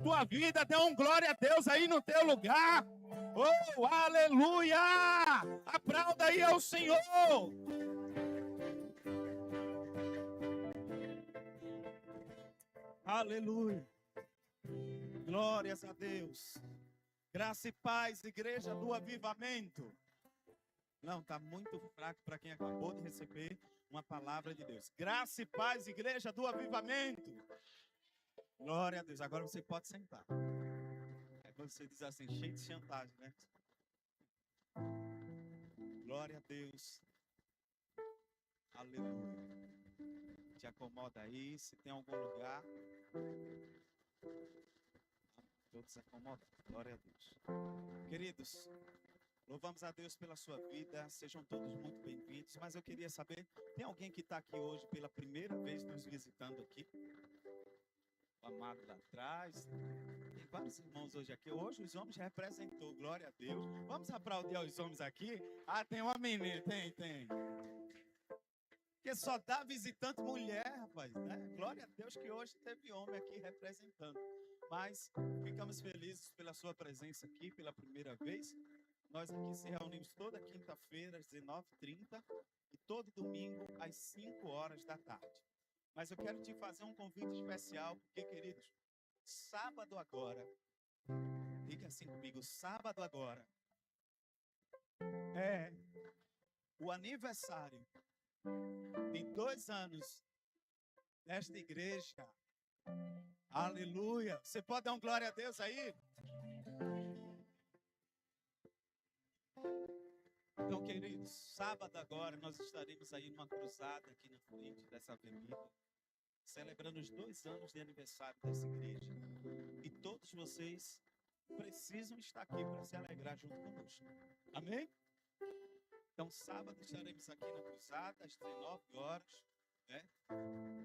tua vida. Dê um glória a Deus aí no teu lugar. Oh, aleluia! Aplauda aí ao Senhor. Aleluia. Glórias a Deus. Graça e paz, igreja do avivamento. Não, está muito fraco para quem acabou de receber uma palavra de Deus. Graça e paz, igreja do avivamento. Glória a Deus. Agora você pode sentar. É quando você diz assim, cheio de chantagem, né? Glória a Deus. Aleluia. Te acomoda aí, se tem algum lugar. Todos acomodam. Glória a Deus. Queridos, louvamos a Deus pela sua vida. Sejam todos muito bem-vindos. Mas eu queria saber, tem alguém que está aqui hoje pela primeira vez nos visitando aqui? O amado lá atrás. Tem vários irmãos hoje aqui. Hoje os homens representou. Glória a Deus. Vamos aplaudir os homens aqui? Ah, tem uma menina. Tem. Porque só dá visitante mulher, rapaz, né? Glória a Deus que hoje teve homem aqui representando. Mas ficamos felizes pela sua presença aqui pela primeira vez. Nós aqui se reunimos toda quinta-feira às 19h30 e todo domingo às 5 horas da tarde. Mas eu quero te fazer um convite especial, porque, queridos, sábado agora, diga assim comigo, sábado agora, é o aniversário de 2 anos desta igreja. Aleluia! Você pode dar um glória a Deus aí? Então, queridos, sábado agora nós estaremos aí numa cruzada aqui na frente dessa avenida, celebrando os 2 anos de aniversário dessa igreja. E todos vocês precisam estar aqui para se alegrar junto conosco. Amém? Então, sábado estaremos aqui na cruzada às 19 horas, né?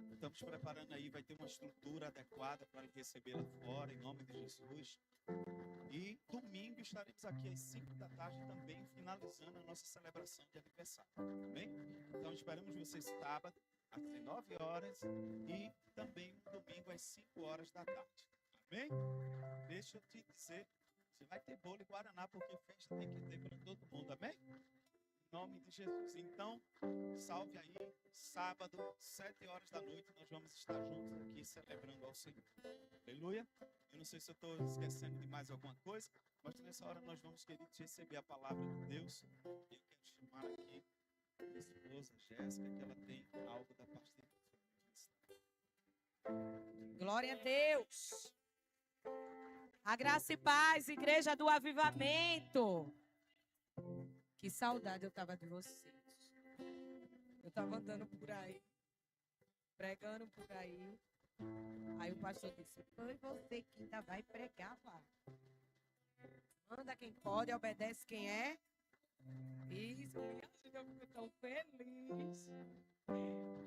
Estamos preparando aí, vai ter uma estrutura adequada para receber lá fora, em nome de Jesus. E domingo estaremos aqui às 5 da tarde também, finalizando a nossa celebração de aniversário. Amém? Então, esperamos vocês sábado às 19 horas e também domingo às 5 horas da tarde. Amém? Deixa eu te dizer, você vai ter bolo e guaraná, porque festa tem que ter para todo mundo. Amém? Em nome de Jesus. Então, salve aí, sábado, 7 horas da noite, nós vamos estar juntos aqui celebrando ao Senhor. Aleluia. Eu não sei se eu estou esquecendo de mais alguma coisa, mas nessa hora nós vamos, queridos, receber a palavra de Deus. E eu quero chamar aqui a minha esposa, Jéssica, que ela tem algo da parte de Deus. Glória a Deus. A graça e paz, igreja do avivamento. Que saudade eu estava de vocês. Eu estava andando por aí, pregando por aí. Aí o pastor disse, foi você que ainda vai pregar lá. Manda quem pode, obedece quem é. Isso, me ajuda, eu fico tão feliz.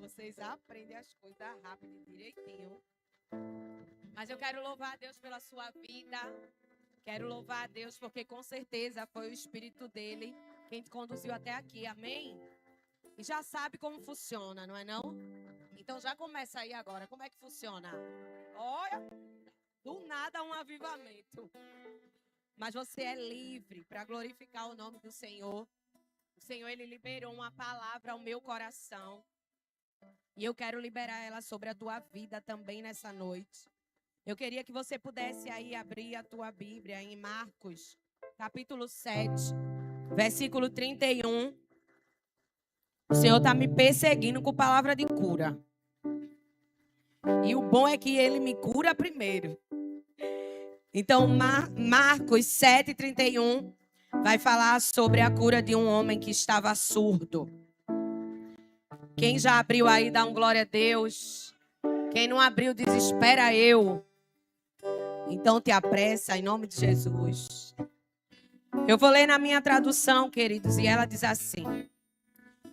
Vocês aprendem as coisas rápido e direitinho. Mas eu quero louvar a Deus pela sua vida. Quero louvar a Deus porque com certeza foi o Espírito dele quem te conduziu até aqui, amém? E já sabe como funciona, não é não? Então já começa aí agora, como é que funciona? Olha, do nada um avivamento. Mas você é livre para glorificar o nome do Senhor. O Senhor, Ele liberou uma palavra ao meu coração. E eu quero liberar ela sobre a tua vida também nessa noite. Eu queria que você pudesse aí abrir a tua Bíblia em Marcos, capítulo 7, versículo 31. O Senhor está me perseguindo com palavra de cura. E o bom é que Ele me cura primeiro. Então, Marcos 7, 31 vai falar sobre a cura de um homem que estava surdo. Quem já abriu aí, dá um glória a Deus. Quem não abriu, desespera eu. Então te apressa em nome de Jesus. Eu vou ler na minha tradução, queridos, e ela diz assim: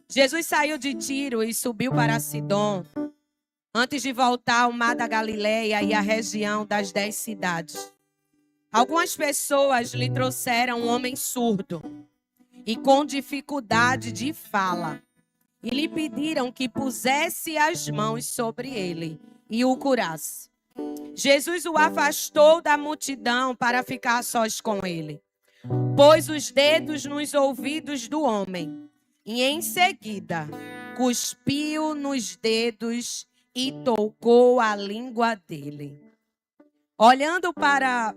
Jesus saiu de Tiro e subiu para Sidom, antes de voltar ao mar da Galileia e à região das 10 cidades. Algumas pessoas lhe trouxeram um homem surdo e com dificuldade de fala, e lhe pediram que pusesse as mãos sobre ele e o curasse. Jesus o afastou da multidão para ficar a sós com ele. Pôs os dedos nos ouvidos do homem e, em seguida, cuspiu nos dedos e tocou a língua dele. Olhando para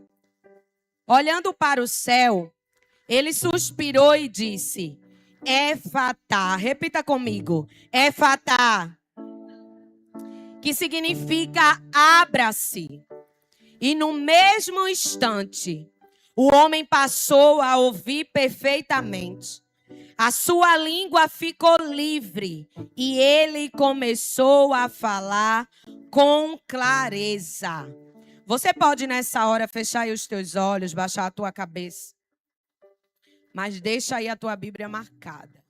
o céu, ele suspirou e disse: Éfatá. Repita comigo. Éfatá. Que significa abra-se. E no mesmo instante, o homem passou a ouvir perfeitamente. A sua língua ficou livre e ele começou a falar com clareza. Você pode nessa hora fechar aí os teus olhos, baixar a tua cabeça. Mas deixa aí a tua Bíblia marcada.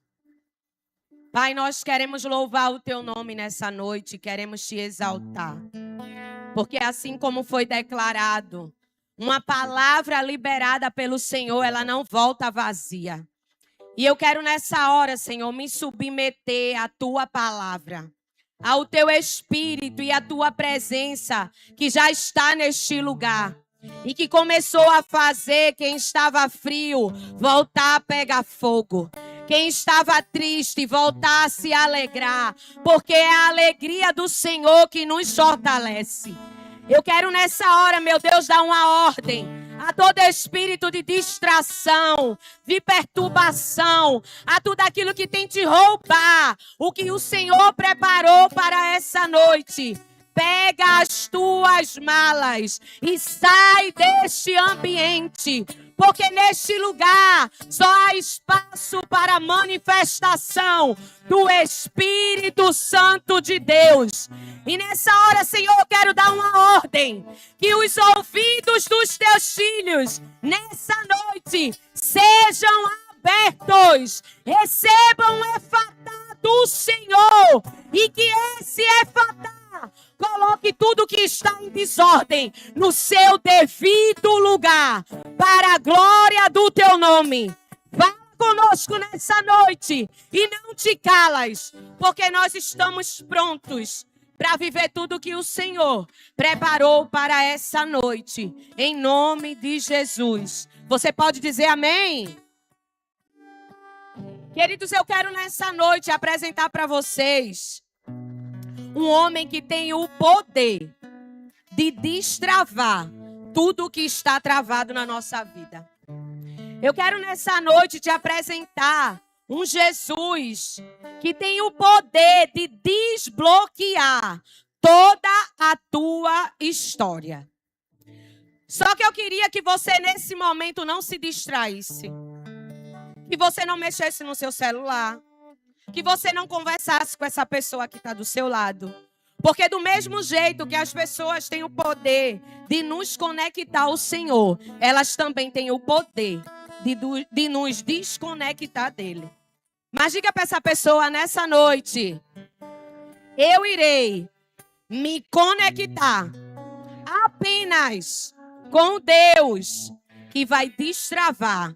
Pai, nós queremos louvar o teu nome nessa noite, queremos te exaltar. Porque assim como foi declarado, uma palavra liberada pelo Senhor, ela não volta vazia. E eu quero nessa hora, Senhor, me submeter à tua palavra, ao teu Espírito e à tua presença que já está neste lugar. E que começou a fazer quem estava frio voltar a pegar fogo. Quem estava triste voltar a se alegrar. Porque é a alegria do Senhor que nos fortalece. Eu quero nessa hora, meu Deus, dar uma ordem a todo espírito de distração, de perturbação, a tudo aquilo que tem te roubar, o que o Senhor preparou para essa noite. Pega as tuas malas e sai deste ambiente, porque neste lugar só há espaço para a manifestação do Espírito Santo de Deus. E nessa hora, Senhor, eu quero dar uma ordem, que os ouvidos dos teus filhos, nessa noite, sejam abertos, recebam o efatá do Senhor, e que esse efatá coloque tudo que está em desordem no seu devido lugar, para a glória do teu nome. Fala conosco nessa noite e não te calas, porque nós estamos prontos para viver tudo que o Senhor preparou para essa noite, em nome de Jesus. Você pode dizer amém? Queridos, eu quero nessa noite apresentar para vocês um homem que tem o poder de destravar tudo que está travado na nossa vida. Eu quero nessa noite te apresentar um Jesus que tem o poder de desbloquear toda a tua história. Só que eu queria que você nesse momento não se distraísse. Que você não mexesse no seu celular. Que você não conversasse com essa pessoa que está do seu lado. Porque do mesmo jeito que as pessoas têm o poder de nos conectar ao Senhor, elas também têm o poder de nos desconectar dele. Mas diga para essa pessoa nessa noite: eu irei me conectar apenas com Deus, que vai destravar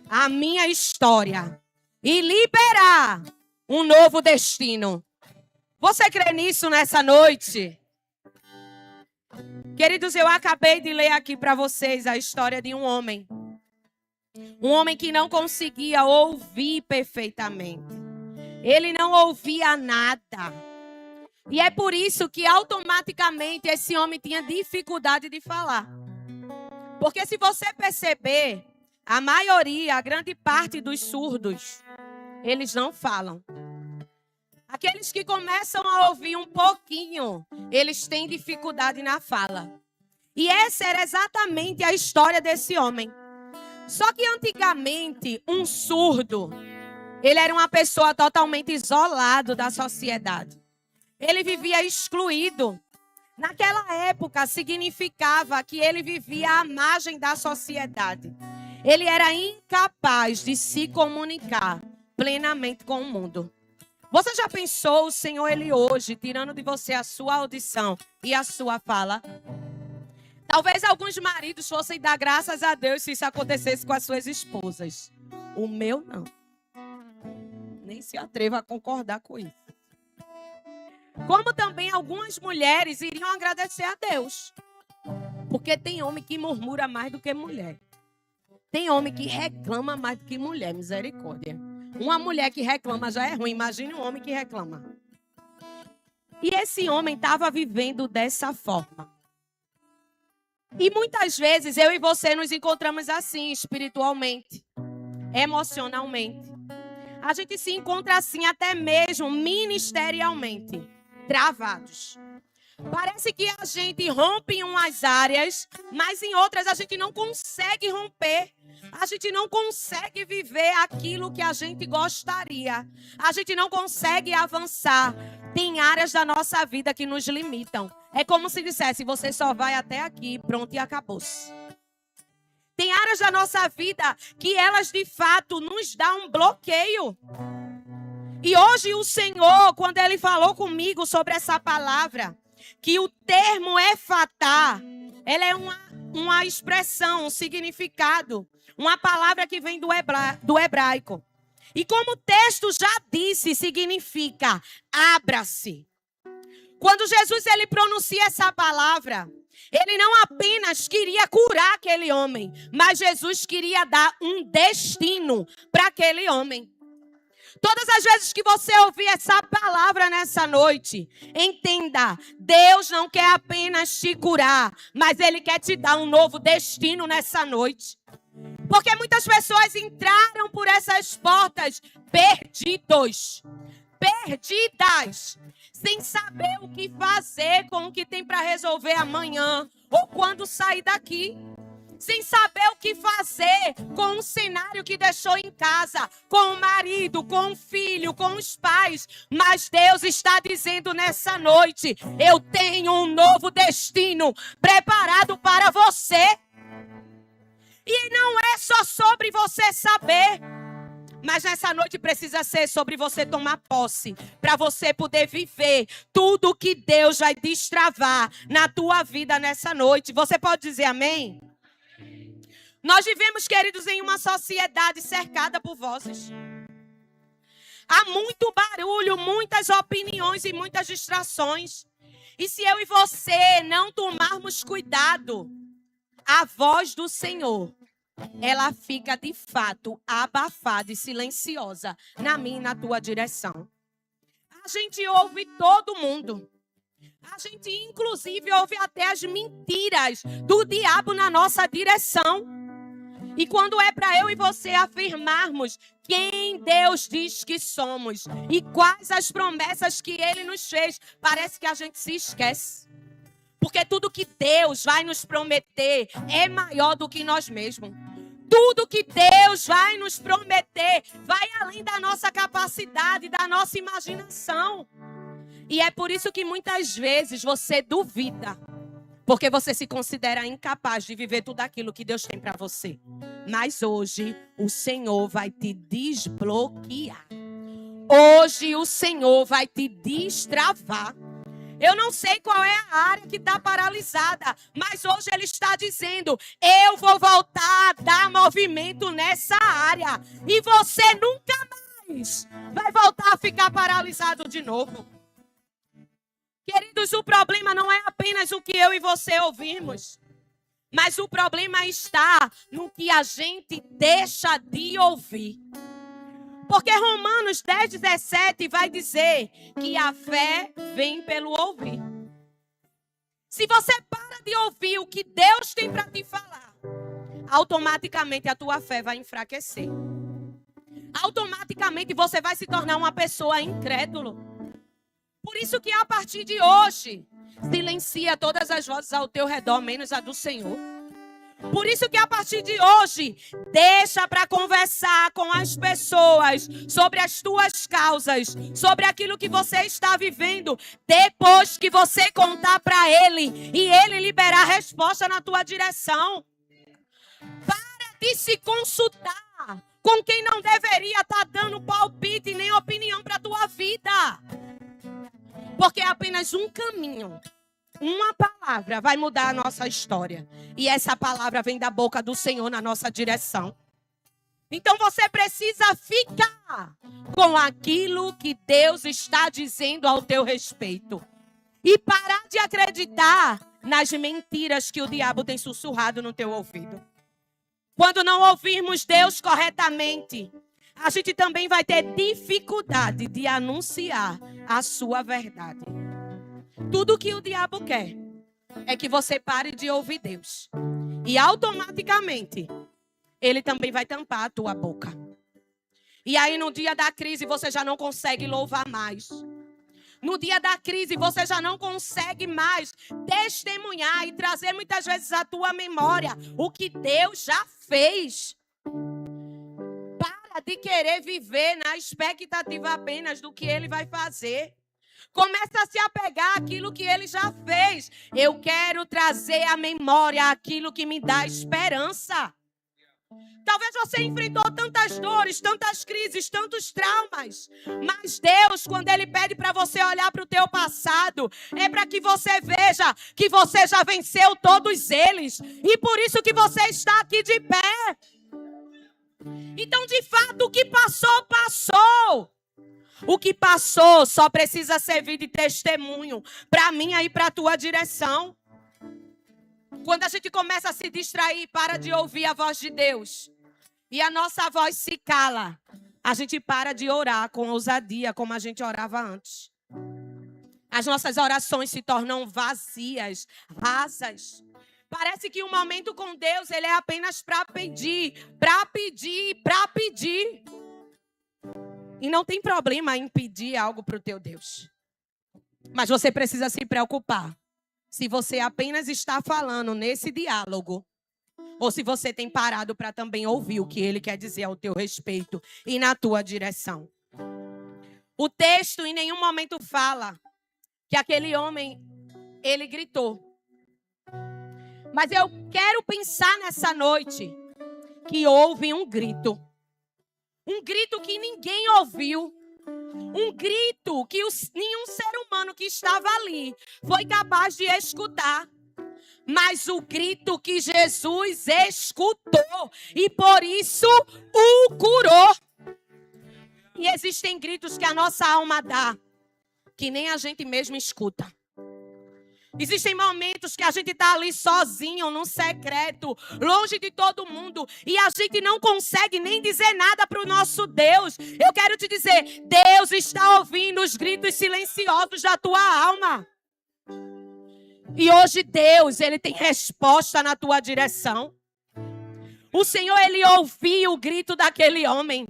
a minha história e liberar um novo destino. Você crê nisso nessa noite? Queridos, eu acabei de ler aqui para vocês a história de um homem. Um homem que não conseguia ouvir perfeitamente. Ele não ouvia nada. E é por isso que automaticamente esse homem tinha dificuldade de falar. Porque se você perceber, a maioria, a grande parte dos surdos, eles não falam. Aqueles que começam a ouvir um pouquinho, eles têm dificuldade na fala. E essa era exatamente a história desse homem. Só que antigamente, um surdo, ele era uma pessoa totalmente isolado da sociedade. Ele vivia excluído. Naquela época, significava que ele vivia à margem da sociedade. Ele era incapaz de se comunicar plenamente com o mundo. Você já pensou o Senhor, ele hoje, tirando de você a sua audição e a sua fala? Talvez alguns maridos fossem dar graças a Deus se isso acontecesse com as suas esposas. O meu, não. Nem se atreva a concordar com isso. Como também algumas mulheres iriam agradecer a Deus. Porque tem homem que murmura mais do que mulher. Tem homem que reclama mais do que mulher, misericórdia. Uma mulher que reclama já é ruim, imagine um homem que reclama. E esse homem estava vivendo dessa forma. E muitas vezes eu e você nos encontramos assim, espiritualmente, emocionalmente. A gente se encontra assim até mesmo ministerialmente, travados. Parece que a gente rompe em umas áreas, mas em outras a gente não consegue romper. A gente não consegue viver aquilo que a gente gostaria. A gente não consegue avançar. Tem áreas da nossa vida que nos limitam. É como se dissesse, você só vai até aqui, pronto, e acabou-se. Tem áreas da nossa vida que elas de fato nos dão um bloqueio. E hoje o Senhor, quando Ele falou comigo sobre essa palavra, que o termo efatá, ela é uma expressão, um significado, uma palavra que vem do hebraico. E como o texto já disse, significa abra-se. Quando Jesus ele pronuncia essa palavra, ele não apenas queria curar aquele homem, mas Jesus queria dar um destino para aquele homem. Todas as vezes que você ouvir essa palavra nessa noite, entenda, Deus não quer apenas te curar, mas Ele quer te dar um novo destino nessa noite. Porque muitas pessoas entraram por essas portas perdidas, sem saber o que fazer com o que tem para resolver amanhã ou quando sair daqui. Sem saber o que fazer com o cenário que deixou em casa, com o marido, com o filho, com os pais. Mas Deus está dizendo nessa noite, eu tenho um novo destino preparado para você. E não é só sobre você saber, mas nessa noite precisa ser sobre você tomar posse, para você poder viver tudo o que Deus vai destravar na tua vida nessa noite. Você pode dizer amém? Nós vivemos, queridos, em uma sociedade cercada por vozes. Há muito barulho, muitas opiniões e muitas distrações. E se eu e você não tomarmos cuidado, a voz do Senhor, ela fica de fato abafada e silenciosa na minha e na tua direção. A gente ouve todo mundo. A gente inclusive ouve até as mentiras do diabo na nossa direção. E quando é para eu e você afirmarmos quem Deus diz que somos e quais as promessas que Ele nos fez, parece que a gente se esquece. Porque tudo que Deus vai nos prometer é maior do que nós mesmos. Tudo que Deus vai nos prometer vai além da nossa capacidade, da nossa imaginação. E é por isso que muitas vezes você duvida. Porque você se considera incapaz de viver tudo aquilo que Deus tem para você. Mas hoje o Senhor vai te desbloquear. Hoje o Senhor vai te destravar. Eu não sei qual é a área que está paralisada, mas hoje Ele está dizendo, eu vou voltar a dar movimento nessa área. E você nunca mais vai voltar a ficar paralisado de novo. Queridos, o problema não é apenas o que eu e você ouvimos, mas o problema está no que a gente deixa de ouvir. Porque Romanos 10:17 vai dizer que a fé vem pelo ouvir. Se você para de ouvir o que Deus tem para te falar, automaticamente a tua fé vai enfraquecer. Automaticamente você vai se tornar uma pessoa incrédula. Por isso que a partir de hoje, silencia todas as vozes ao teu redor, menos a do Senhor. Por isso que a partir de hoje, deixa para conversar com as pessoas sobre as tuas causas, sobre aquilo que você está vivendo, depois que você contar para Ele e Ele liberar a resposta na tua direção. Para de se consultar com quem não deveria estar dando palpite nem opinião para a tua vida. Porque é apenas um caminho, uma palavra vai mudar a nossa história. E essa palavra vem da boca do Senhor na nossa direção. Então você precisa ficar com aquilo que Deus está dizendo ao teu respeito. E parar de acreditar nas mentiras que o diabo tem sussurrado no teu ouvido. Quando não ouvirmos Deus corretamente, a gente também vai ter dificuldade de anunciar a sua verdade. Tudo que o diabo quer é que você pare de ouvir Deus. E automaticamente, ele também vai tampar a tua boca. E aí no dia da crise você já não consegue louvar mais. No dia da crise você já não consegue mais testemunhar e trazer muitas vezes à tua memória o que Deus já fez. Para de querer viver na expectativa apenas do que Ele vai fazer. Começa a se apegar àquilo que Ele já fez. Eu quero trazer à memória aquilo que me dá esperança. Talvez você enfrentou tantas dores, tantas crises, tantos traumas. Mas Deus, quando Ele pede para você olhar para o teu passado, é para que você veja que você já venceu todos eles. E por isso que você está aqui de pé. Então, de fato, o que passou, passou. O que passou só precisa servir de testemunho para mim e para a tua direção. Quando a gente começa a se distrair, para de ouvir a voz de Deus, e a nossa voz se cala, a gente para de orar com ousadia, como a gente orava antes. As nossas orações se tornam vazias, rasas. Parece que um momento com Deus, ele é apenas para pedir, para pedir, para pedir. E não tem problema em pedir algo para o teu Deus. Mas você precisa se preocupar se você apenas está falando nesse diálogo, ou se você tem parado para também ouvir o que Ele quer dizer ao teu respeito e na tua direção. O texto em nenhum momento fala que aquele homem, ele gritou. Mas eu quero pensar nessa noite que houve um grito. Um grito que ninguém ouviu. Um grito que nenhum ser humano que estava ali foi capaz de escutar. Mas o grito que Jesus escutou e por isso o curou. E existem gritos que a nossa alma dá, que nem a gente mesmo escuta. Existem momentos que a gente está ali sozinho, num secreto, longe de todo mundo, e a gente não consegue nem dizer nada para o nosso Deus. Eu quero te dizer, Deus está ouvindo os gritos silenciosos da tua alma. E hoje Deus, Ele tem resposta na tua direção. O Senhor, Ele ouviu o grito daquele homem.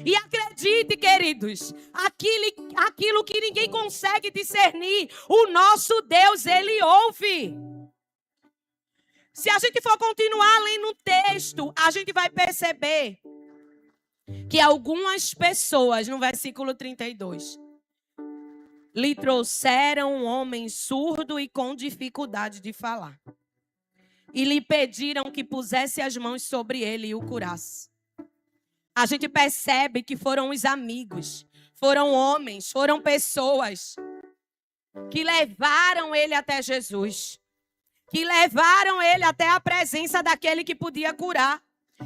E acredite, queridos, aquilo que ninguém consegue discernir, o nosso Deus, Ele ouve. Se a gente for continuar lendo o texto, a gente vai perceber que algumas pessoas, no versículo 32, lhe trouxeram um homem surdo e com dificuldade de falar. E lhe pediram que pusesse as mãos sobre ele e o curasse. A gente percebe que foram os amigos, foram homens, foram pessoas que levaram ele até Jesus, que levaram ele até a presença daquele que podia curar.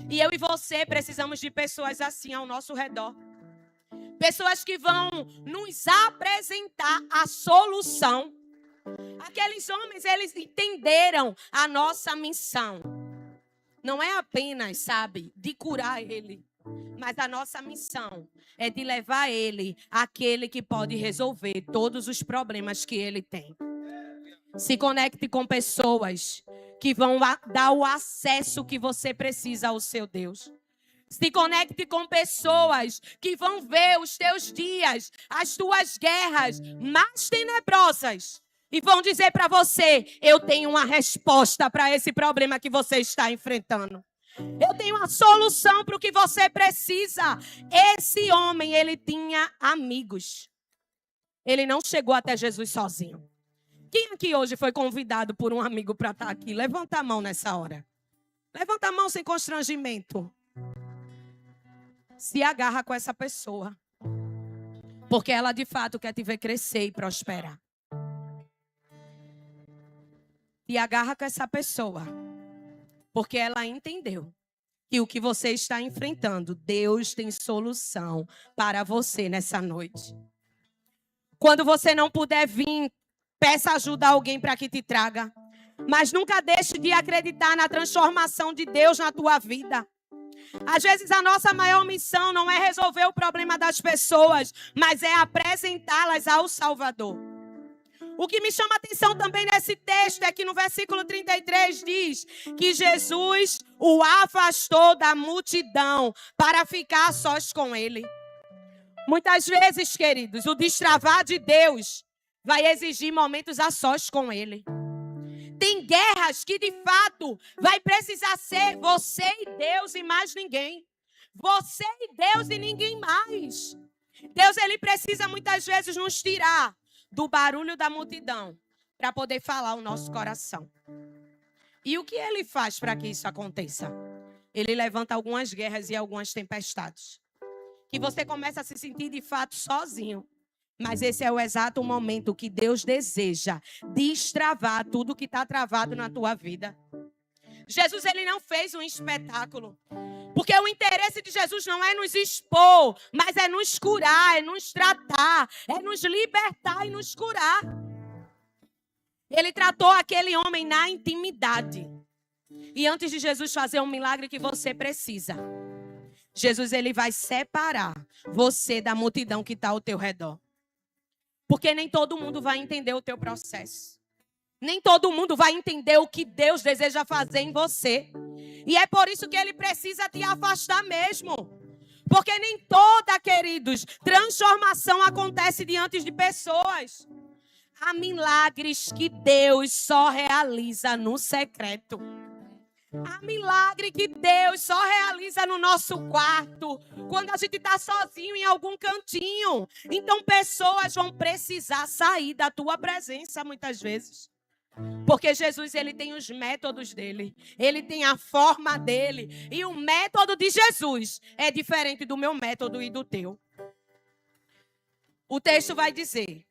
E eu e você precisamos de pessoas assim ao nosso redor. Pessoas que vão nos apresentar a solução. Aqueles homens, eles entenderam a nossa missão. Não é apenas, sabe, de curar ele. Mas a nossa missão é de levar ele àquele que pode resolver todos os problemas que ele tem. Se conecte com pessoas que vão dar o acesso que você precisa ao seu Deus. Se conecte com pessoas que vão ver os teus dias, as tuas guerras mais tenebrosas. E vão dizer para você, eu tenho uma resposta para esse problema que você está enfrentando. Eu tenho uma solução para o que você precisa. Esse homem, ele tinha amigos. Ele não chegou até Jesus sozinho. Quem aqui hoje foi convidado por um amigo para estar aqui? Levanta a mão nessa hora. Levanta a mão sem constrangimento. Se agarra com essa pessoa. Porque ela de fato quer te ver crescer e prosperar. Se agarra com essa pessoa. Porque ela entendeu que o que você está enfrentando, Deus tem solução para você nessa noite. Quando você não puder vir, peça ajuda a alguém para que te traga. Mas nunca deixe de acreditar na transformação de Deus na tua vida. Às vezes a nossa maior missão não é resolver o problema das pessoas, mas é apresentá-las ao Salvador. O que me chama a atenção também nesse texto é que no versículo 33 diz que Jesus o afastou da multidão para ficar sós com ele. Muitas vezes, queridos, o destravar de Deus vai exigir momentos a sós com ele. Tem guerras que, de fato, vai precisar ser você e Deus e mais ninguém. Você e Deus e ninguém mais. Deus, ele precisa muitas vezes nos tirar do barulho da multidão para poder falar o nosso coração. E o que ele faz para que isso aconteça? Ele levanta algumas guerras e algumas tempestades. Que você começa a se sentir de fato sozinho. Mas esse é o exato momento que Deus deseja destravar tudo que está travado na tua vida. Jesus, ele não fez um espetáculo. Porque o interesse de Jesus não é nos expor, mas é nos curar, é nos tratar, é nos libertar e nos curar. Ele tratou aquele homem na intimidade. E antes de Jesus fazer um milagre que você precisa, Jesus, ele vai separar você da multidão que está ao teu redor. Porque nem todo mundo vai entender o teu processo. Nem todo mundo vai entender o que Deus deseja fazer em você. E é por isso que ele precisa te afastar mesmo. Porque nem toda, queridos, transformação acontece diante de pessoas. Há milagres que Deus só realiza no secreto. Há milagre que Deus só realiza no nosso quarto, quando a gente está sozinho em algum cantinho. Então pessoas vão precisar sair da tua presença muitas vezes. Porque Jesus, ele tem os métodos dele, ele tem a forma dele. E o método de Jesus é diferente do meu método e do teu. O texto vai dizer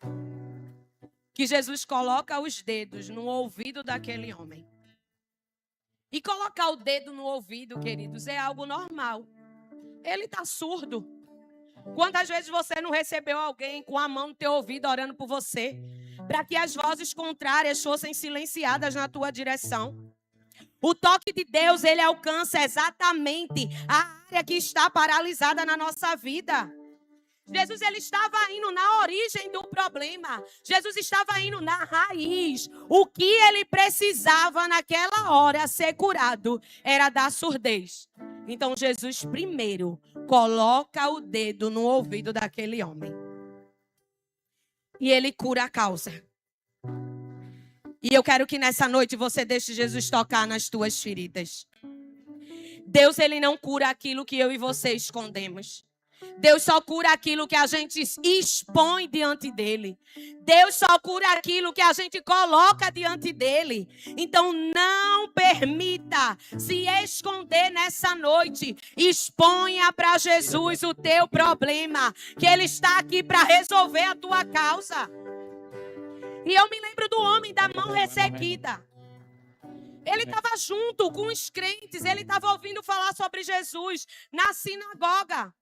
que Jesus coloca os dedos no ouvido daquele homem. E colocar o dedo no ouvido, queridos, é algo normal. Ele está surdo. Quantas vezes você não recebeu alguém com a mão no teu ouvido orando por você, para que as vozes contrárias fossem silenciadas na tua direção? O toque de Deus, ele alcança exatamente a área que está paralisada na nossa vida. Jesus, ele estava indo na origem do problema. Jesus estava indo na raiz. O que ele precisava naquela hora ser curado era da surdez. Então, Jesus primeiro coloca o dedo no ouvido daquele homem. E ele cura a causa. E eu quero que nessa noite você deixe Jesus tocar nas tuas feridas. Deus, ele não cura aquilo que eu e você escondemos. Deus só cura aquilo que a gente expõe diante dele. Deus só cura aquilo que a gente coloca diante dele. Então não permita se esconder nessa noite. Exponha para Jesus o teu problema, que ele está aqui para resolver a tua causa. E eu me lembro do homem da mão ressequida. Ele estava junto com os crentes, ele estava ouvindo falar sobre Jesus na sinagoga.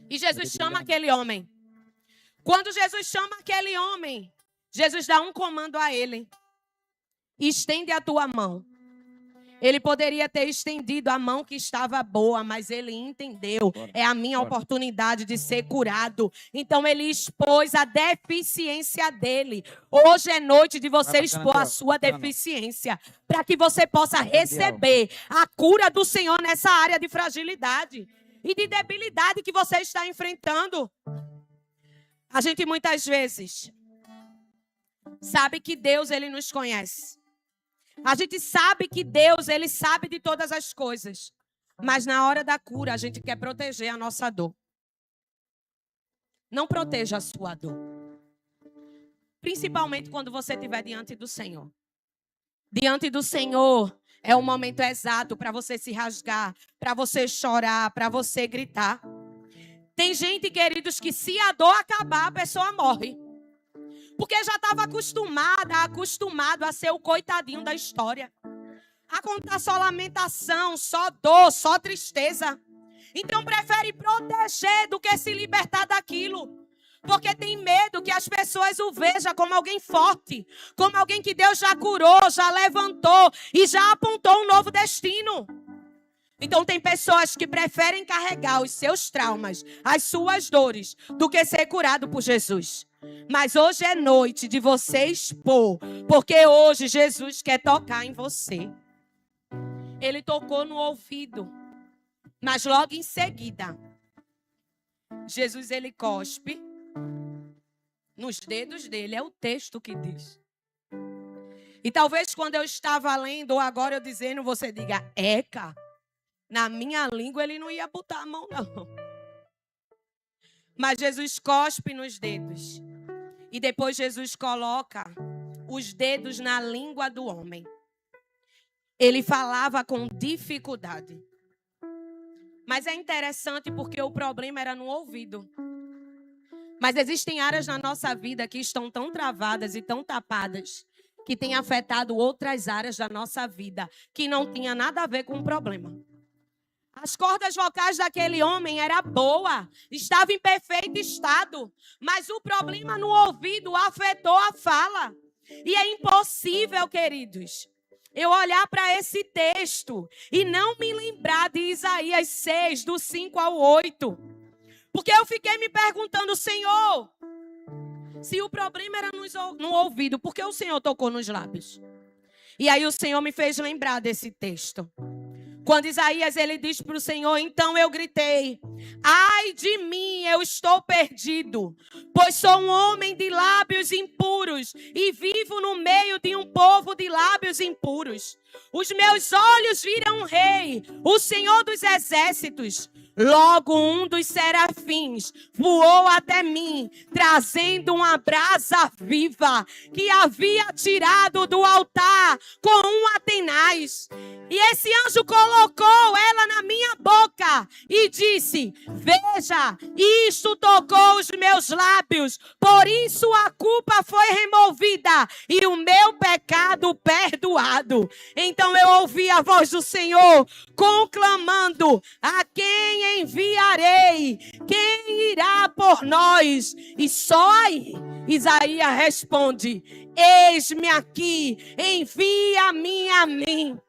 E Jesus chama aquele homem. Quando Jesus chama aquele homem, Jesus dá um comando a ele. Estende a tua mão. Ele poderia ter estendido a mão que estava boa, mas ele entendeu. É a minha oportunidade de ser curado. Então ele expôs a deficiência dele. Hoje é noite de você expor a sua deficiência, para que você possa receber a cura do Senhor nessa área de fragilidade e de debilidade que você está enfrentando. A gente muitas vezes sabe que Deus, ele nos conhece. A gente sabe que Deus, ele sabe de todas as coisas. Mas na hora da cura, a gente quer proteger a nossa dor. Não proteja a sua dor. Principalmente quando você estiver diante do Senhor. Diante do Senhor é o momento exato para você se rasgar, para você chorar, para você gritar. Tem gente, queridos, que se a dor acabar, a pessoa morre. Porque já estava acostumado a ser o coitadinho da história. a contar só lamentação, só dor, só tristeza. Então prefere proteger do que se libertar daquilo. Porque tem medo que as pessoas o vejam como alguém forte, como alguém que Deus já curou, já levantou e já apontou um novo destino. Então tem pessoas que preferem carregar os seus traumas, as suas dores, do que ser curado por Jesus. Mas hoje é noite de você expor, porque hoje Jesus quer tocar em você. Ele tocou no ouvido, mas logo em seguida, Jesus ele cospe nos dedos dele, é o texto que diz. E talvez quando eu estava lendo, ou agora eu dizendo, você diga, Eca, na minha língua ele não ia botar a mão não. Mas Jesus cospe nos dedos. E depois Jesus coloca os dedos na língua do homem. Ele falava com dificuldade. Mas é interessante porque o problema era no ouvido. Mas existem áreas na nossa vida que estão tão travadas e tão tapadas que tem afetado outras áreas da nossa vida que não tinha nada a ver com o problema. As cordas vocais daquele homem era boa, estava em perfeito estado, mas o problema no ouvido afetou a fala. E é impossível, queridos, eu olhar para esse texto e não me lembrar de Isaías 6, do 5 ao 8. Porque eu fiquei me perguntando, Senhor, se o problema era no ouvido, por que o Senhor tocou nos lábios? E aí o Senhor me fez lembrar desse texto. Quando Isaías ele diz para o Senhor, então eu gritei, ai de mim, eu estou perdido, pois sou um homem de lábios impuros e vivo no meio de um povo de lábios impuros. Os meus olhos viram um rei, o Senhor dos exércitos. Logo um dos serafins voou até mim, trazendo uma brasa viva que havia tirado do altar com um atenaz. E esse anjo colocou ela na minha boca e disse, veja, isto tocou os meus lábios, por isso a culpa foi removida e o meu pecado perdoado. Então eu ouvi a voz do Senhor conclamando, a quem enviarei? Quem irá por nós? E só aí Isaías responde, eis-me aqui, envia-me a mim.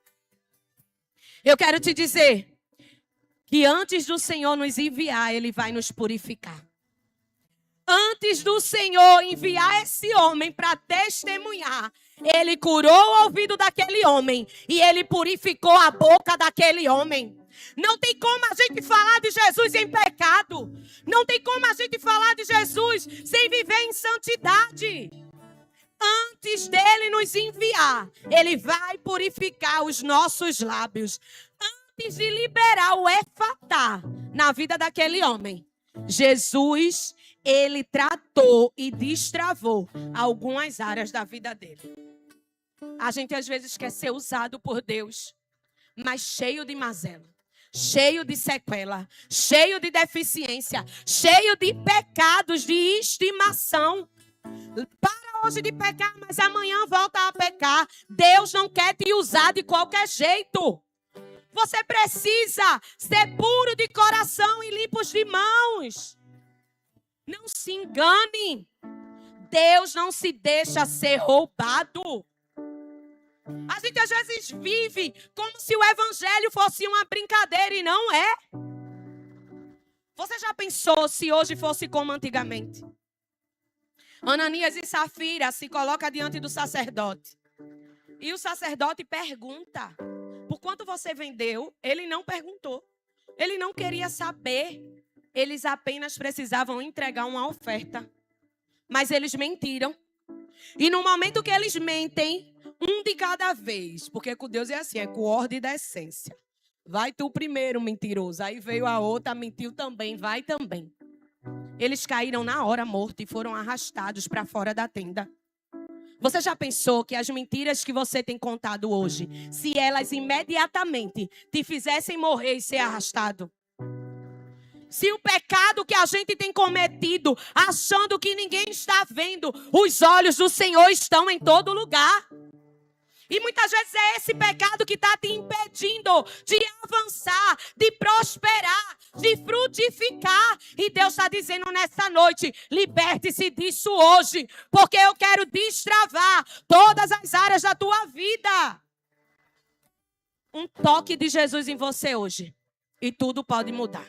Eu quero te dizer que antes do Senhor nos enviar, Ele vai nos purificar. Antes do Senhor enviar esse homem para testemunhar, Ele curou o ouvido daquele homem e Ele purificou a boca daquele homem. Não tem como a gente falar de Jesus em pecado. Não tem como a gente falar de Jesus sem viver em santidade. Antes dele nos enviar, ele vai purificar os nossos lábios. Antes de liberar o efatá na vida daquele homem, Jesus, ele tratou e destravou algumas áreas da vida dele. A gente às vezes quer ser usado por Deus, mas cheio de mazela, cheio de sequela, cheio de deficiência, cheio de pecados de estimação. Para hoje de pecar, mas amanhã volta a pecar. Deus não quer te usar de qualquer jeito. Você precisa ser puro de coração e limpos de mãos. Não se engane. Deus não se deixa ser roubado. A gente às vezes vive como se o evangelho fosse uma brincadeira e não é. Você já pensou se hoje fosse como antigamente? Ananias e Safira se colocam diante do sacerdote. E o sacerdote pergunta, por quanto você vendeu? Ele não perguntou. Ele não queria saber. Eles apenas precisavam entregar uma oferta. Mas eles mentiram. E no momento que eles mentem, um de cada vez. Porque com Deus é assim, é com ordem e decência. Vai tu primeiro, mentiroso. Aí veio a outra, mentiu também, vai também. Eles caíram na hora morta e foram arrastados para fora da tenda. Você já pensou que as mentiras que você tem contado hoje, se elas imediatamente te fizessem morrer e ser arrastado? Se o pecado que a gente tem cometido, achando que ninguém está vendo, os olhos do Senhor estão em todo lugar. E muitas vezes é esse pecado que está te impedindo de avançar, de prosperar, de frutificar. E Deus está dizendo nessa noite, liberte-se disso hoje, porque eu quero destravar todas as áreas da tua vida. Um toque de Jesus em você hoje e tudo pode mudar.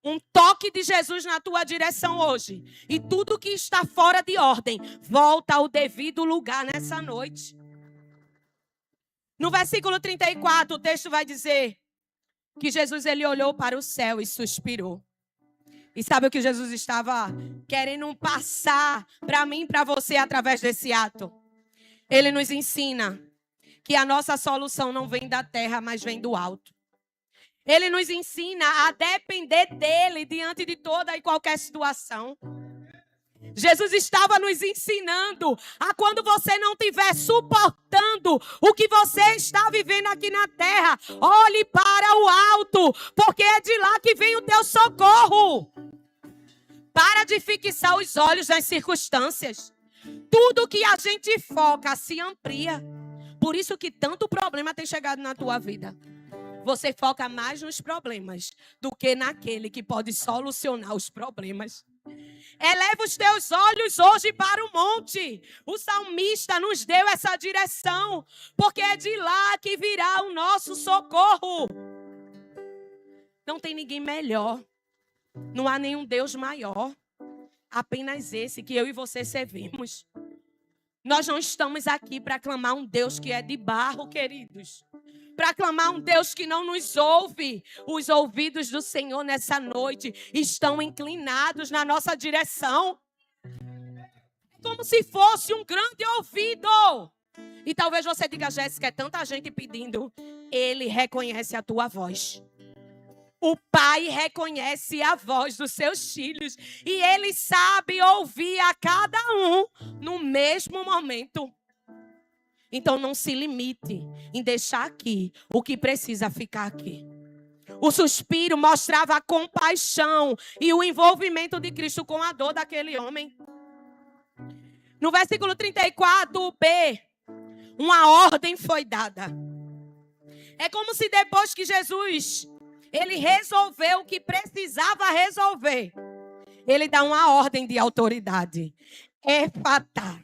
Um toque de Jesus na tua direção hoje e tudo que está fora de ordem volta ao devido lugar nessa noite. No versículo 34, o texto vai dizer que Jesus ele olhou para o céu e suspirou. E sabe o que Jesus estava querendo passar para mim e para você através desse ato? Ele nos ensina que a nossa solução não vem da terra, mas vem do alto. Ele nos ensina a depender dele diante de toda e qualquer situação. Jesus estava nos ensinando a quando você não estiver suportando o que você está vivendo aqui na terra, olhe para o alto, porque é de lá que vem o teu socorro. Para de fixar os olhos nas circunstâncias. Tudo que a gente foca se amplia. Por isso que tanto problema tem chegado na tua vida. Você foca mais nos problemas do que naquele que pode solucionar os problemas. Eleva os teus olhos hoje para o monte. O salmista nos deu essa direção, porque é de lá que virá o nosso socorro. Não tem ninguém melhor. Não há nenhum Deus maior. Apenas esse que eu e você servimos. Nós não estamos aqui para clamar um Deus que é de barro, queridos. Para clamar um Deus que não nos ouve. Os ouvidos do Senhor nessa noite estão inclinados na nossa direção. É como se fosse um grande ouvido. E talvez você diga, Jéssica, é tanta gente pedindo. Ele reconhece a tua voz. O pai reconhece a voz dos seus filhos. E ele sabe ouvir a cada um no mesmo momento. Então não se limite em deixar aqui o que precisa ficar aqui. O suspiro mostrava a compaixão e o envolvimento de Cristo com a dor daquele homem. No versículo 34b, uma ordem foi dada. É como se depois que Jesus, ele resolveu o que precisava resolver, ele dá uma ordem de autoridade. Efatá.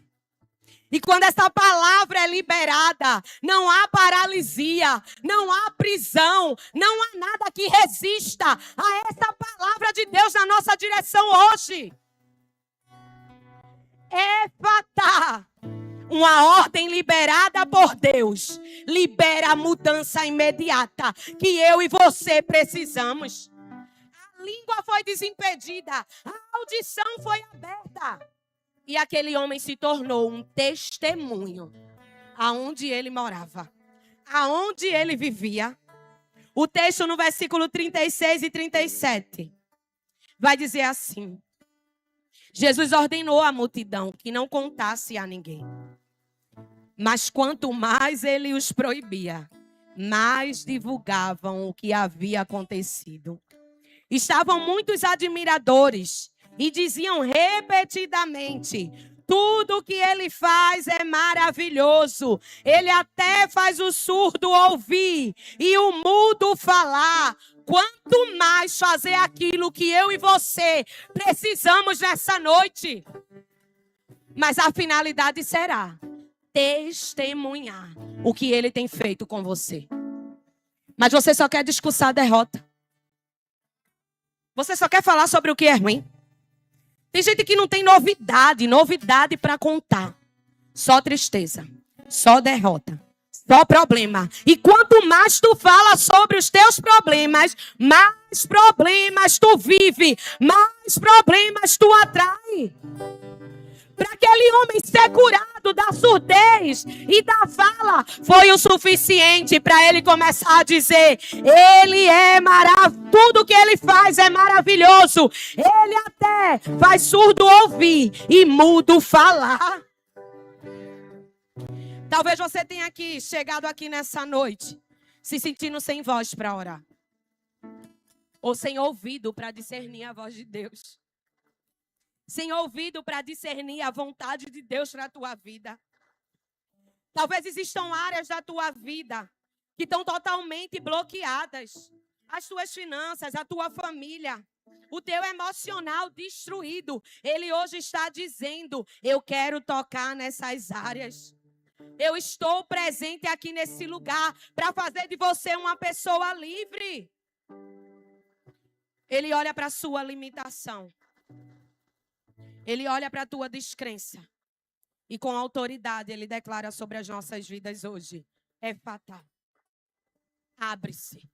E quando essa palavra é liberada, não há paralisia, não há prisão, não há nada que resista a essa palavra de Deus na nossa direção hoje. Efatá, uma ordem liberada por Deus, libera a mudança imediata que eu e você precisamos. A língua foi desimpedida, a audição foi aberta. E aquele homem se tornou um testemunho aonde ele morava, aonde ele vivia. O texto no versículo 36 e 37 vai dizer assim: Jesus ordenou à multidão que não contasse a ninguém. Mas quanto mais ele os proibia, mais divulgavam o que havia acontecido. Estavam muitos admiradores e diziam repetidamente: tudo que ele faz é maravilhoso. Ele até faz o surdo ouvir e o mudo falar. Quanto mais fazer aquilo que eu e você precisamos nessa noite. Mas a finalidade será testemunhar o que ele tem feito com você. Mas você só quer discursar a derrota. Você só quer falar sobre o que é ruim. Tem gente que não tem novidade para contar. Só tristeza, só derrota, só problema. E quanto mais tu fala sobre os teus problemas, mais problemas tu vive, mais problemas tu atrai. Para aquele homem ser curado da surdez e da fala, foi o suficiente para ele começar a dizer: ele é maravilhoso, tudo que ele faz é maravilhoso. Ele até faz surdo ouvir e mudo falar. Talvez você tenha chegado aqui nessa noite se sentindo sem voz para orar, ou sem ouvido para discernir a voz de Deus. Sem ouvido para discernir a vontade de Deus na tua vida. Talvez existam áreas da tua vida que estão totalmente bloqueadas. As tuas finanças, a tua família, o teu emocional destruído. Ele hoje está dizendo: eu quero tocar nessas áreas. Eu estou presente aqui nesse lugar para fazer de você uma pessoa livre. Ele olha para a sua limitação. Ele olha para a tua descrença. E com autoridade ele declara sobre as nossas vidas hoje: é fatal. Abre-se.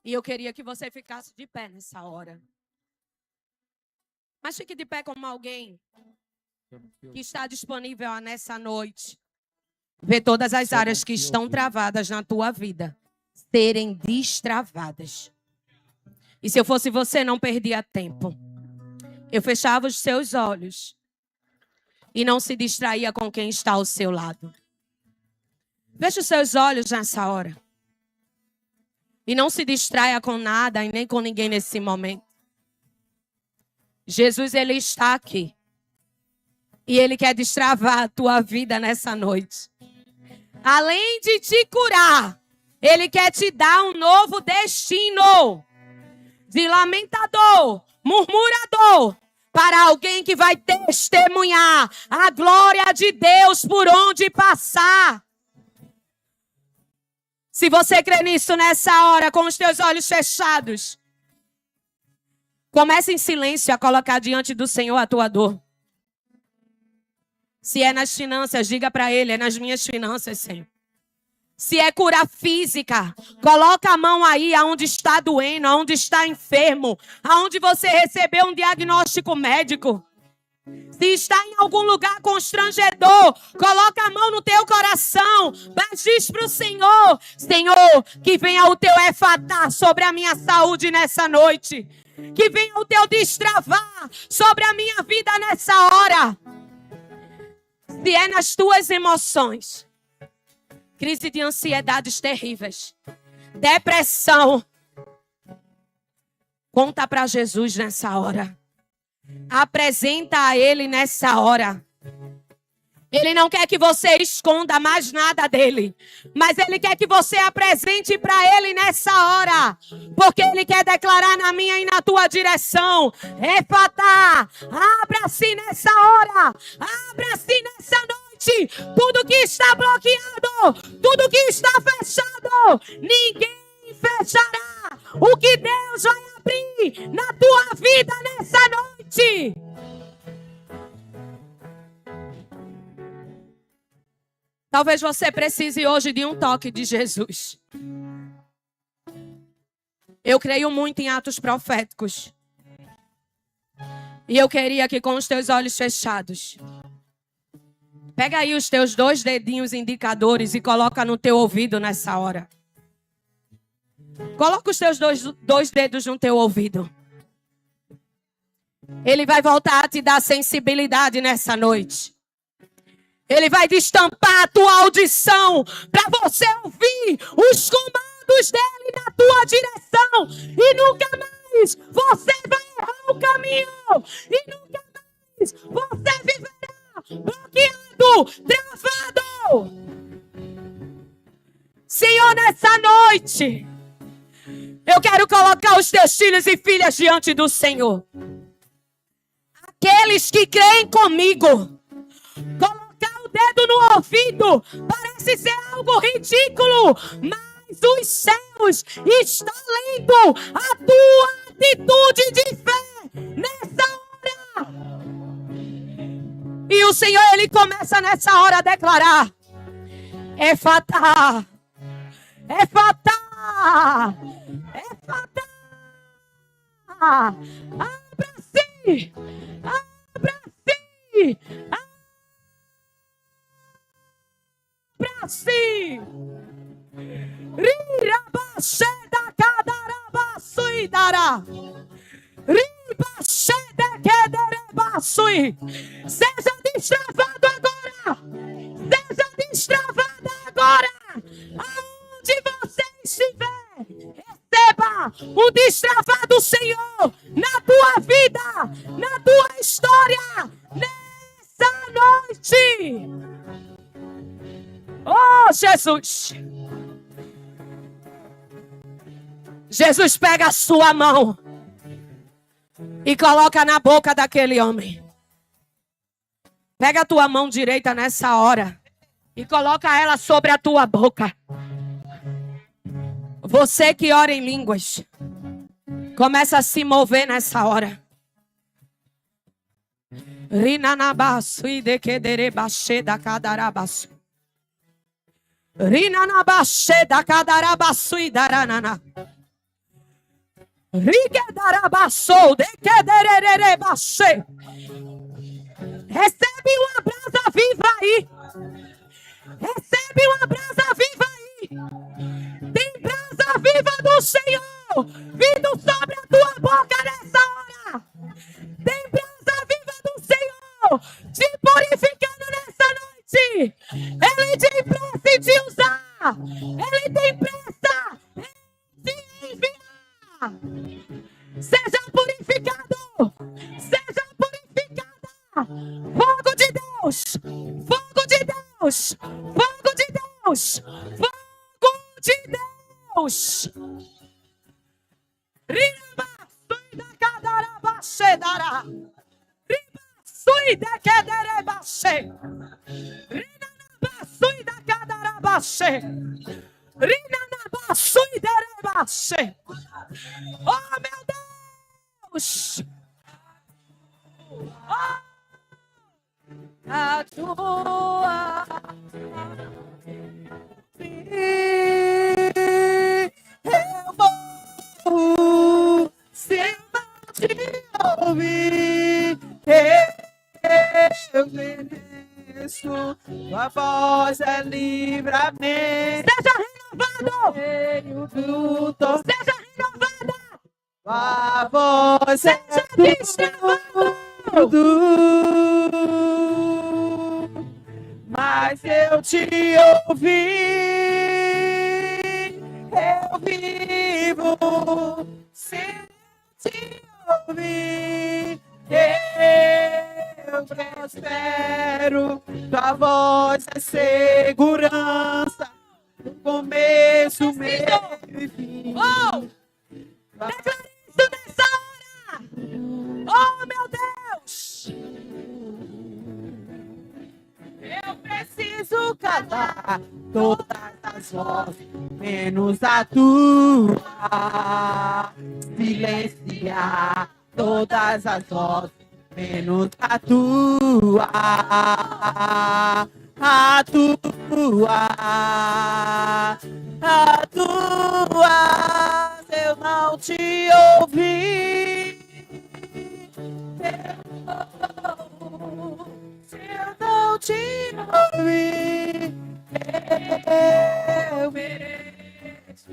E eu queria que você ficasse de pé nessa hora. Mas fique de pé como alguém que está disponível nessa noite. Ver todas as áreas que estão travadas na tua vida serem destravadas. E se eu fosse você, não perdia tempo. Eu fechava os seus olhos e não se distraía com quem está ao seu lado. Feche os seus olhos nessa hora. E não se distraia com nada e nem com ninguém nesse momento. Jesus, ele está aqui. E ele quer destravar a tua vida nessa noite. Além de te curar, ele quer te dar um novo destino. De lamentador, murmurador, para alguém que vai testemunhar a glória de Deus por onde passar. Se você crê nisso nessa hora, com os teus olhos fechados, comece em silêncio a colocar diante do Senhor a tua dor. Se é nas finanças, diga para Ele: é nas minhas finanças, Senhor. Se é cura física, coloca a mão aí aonde está doendo, aonde está enfermo, aonde você recebeu um diagnóstico médico. Se está em algum lugar constrangedor, coloca a mão no teu coração, mas diz para o Senhor: Senhor, que venha o teu efatá sobre a minha saúde nessa noite. Que venha o teu destravar sobre a minha vida nessa hora. Se é nas tuas emoções, crise de ansiedades terríveis, depressão, conta para Jesus nessa hora. Apresenta a Ele nessa hora. Ele não quer que você esconda mais nada dele, mas Ele quer que você apresente para Ele nessa hora, porque Ele quer declarar na minha e na tua direção: efatá, abra-se nessa hora, abra-se nessa noite. Tudo que está bloqueado, tudo que está fechado, ninguém fechará. O que Deus vai abrir na tua vida nessa noite. Talvez você precise hoje de um toque de Jesus. Eu creio muito em atos proféticos. E eu queria que com os teus olhos fechados, pega aí os teus 2 dedinhos indicadores e coloca no teu ouvido nessa hora. Coloca os teus dois dedos no teu ouvido. Ele vai voltar a te dar sensibilidade nessa noite. Ele vai destampar a tua audição para você ouvir os comandos dele na tua direção. E nunca mais você vai errar o caminho. E nunca mais você viverá bloqueado, travado. Senhor, nessa noite, eu quero colocar os teus filhos e filhas diante do Senhor. Aqueles que creem comigo. Colocar o dedo no ouvido parece ser algo ridículo, mas os céus estão lendo a tua atitude de fé nessa hora. E o Senhor, Ele começa nessa hora a declarar: efatá, efatá, efatá, abra-se, abra-se, abra-se. Rirabasheda kadarabasuidara. Ribasheda kederebasui. Seja destravado agora. Seja destravado agora. Aonde você estiver, receba o destravar do Senhor na tua vida, na tua história, nessa noite. Oh, Jesus. Jesus pega a sua mão e coloca na boca daquele homem. Pega a tua mão direita nessa hora e coloca ela sobre a tua boca. Você que ora em línguas, começa a se mover nessa hora. Rinanabasu e dequederebaxe da cadarabasu. Rinanabaxe da cadarabasu e daranana. Rigedarabasu de quedererebaxe. Recebe uma brasa viva aí. Recebe uma brasa viva aí. Tem brasa viva do Senhor vindo sobre a tua boca nessa hora. Tem brasa viva do Senhor te purificando nessa noite. Ele tem pressa em te usar. Ele tem pressa em te enviar. Seja purificado. Seja purificada. Fogo de Deus. Fogo de Deus. Fogo de Deus. Fogo de Deus. Ribasui da cadarabaxedara. Ribasui da quederebaxe. Rinanabasui da cadarabaxe. Rinanabasui derebaxe. Oh, meu Deus. Oh. A tua eu vou se não te ouvir, eu mereço, tua voz é livramento. Seja renovado, seja renovada, tua voz é tudo. Mas eu te ouvi, eu vivo, se te ouvir, eu prospero, tua voz é segurança, no começo, meio e fim. Oh! Declare isso nessa hora! Oh, meu Deus! Eu preciso calar todas as vozes, menos a tua. Silenciar todas as vozes, menos a tua. A tua. A tua. Se eu não te ouvir, se eu não te ouvir, eu mereço.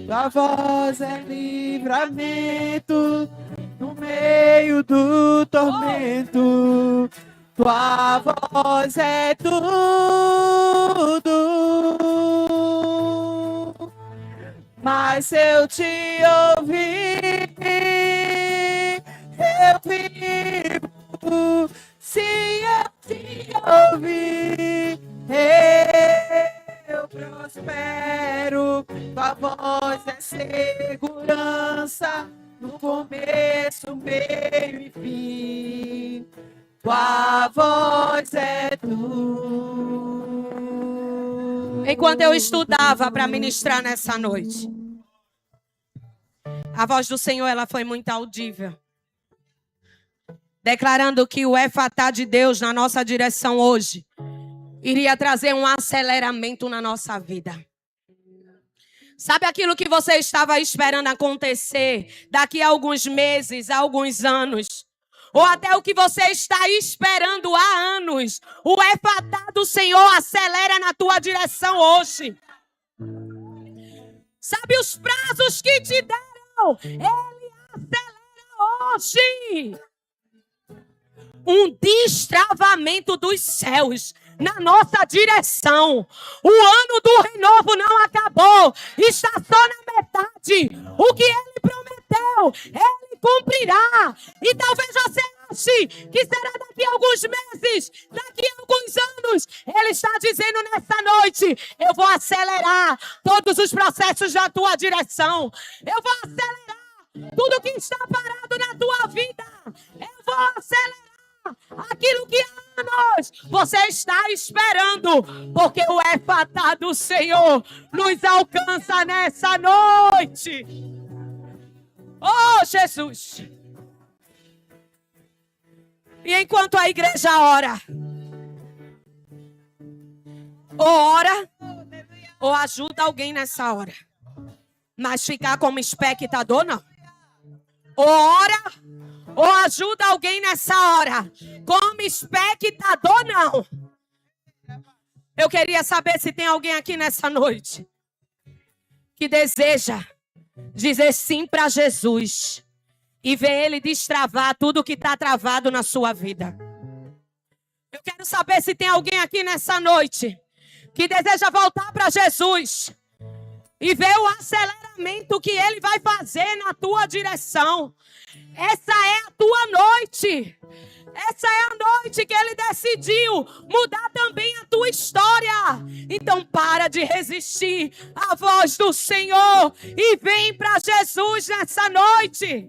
Tua voz é livramento no meio do tormento. Tua voz é tudo. Mas se eu te ouvir, eu vivo. Se eu te ouvir, eu prospero. Tua voz é segurança no começo, meio e fim. Tua voz é tu. Enquanto eu estudava para ministrar nessa noite, a voz do Senhor ela foi muito audível, declarando que o Efatá de Deus na nossa direção hoje iria trazer um aceleramento na nossa vida. Sabe aquilo que você estava esperando acontecer daqui a alguns meses, a alguns anos? Ou até o que você está esperando há anos? O Efatá do Senhor acelera na tua direção hoje. Sabe os prazos que te deram? Ele acelera hoje. Um destravamento dos céus na nossa direção. O ano do renovo não acabou. Está só na metade. O que ele prometeu, ele cumprirá. E talvez você ache que será daqui a alguns meses, daqui a alguns anos. Ele está dizendo nessa noite: eu vou acelerar todos os processos da tua direção. Eu vou acelerar tudo que está parado na tua vida. Eu vou acelerar aquilo que há anos você está esperando, porque o Efatá do Senhor nos alcança nessa noite. Oh, Jesus! E enquanto a igreja ora, ou ora, ou ajuda alguém nessa hora, mas ficar como espectador, não. Ou ora, ou ajuda alguém nessa hora, como espectador, não. Eu queria saber se tem alguém aqui nessa noite que deseja dizer sim para Jesus e ver Ele destravar tudo que está travado na sua vida. Eu quero saber se tem alguém aqui nessa noite que deseja voltar para Jesus e ver o aceleramento que Ele vai fazer na tua direção. Essa é a tua noite. Essa é a noite que Ele decidiu mudar também a tua história. Então para de resistir à voz do Senhor e vem para Jesus nessa noite.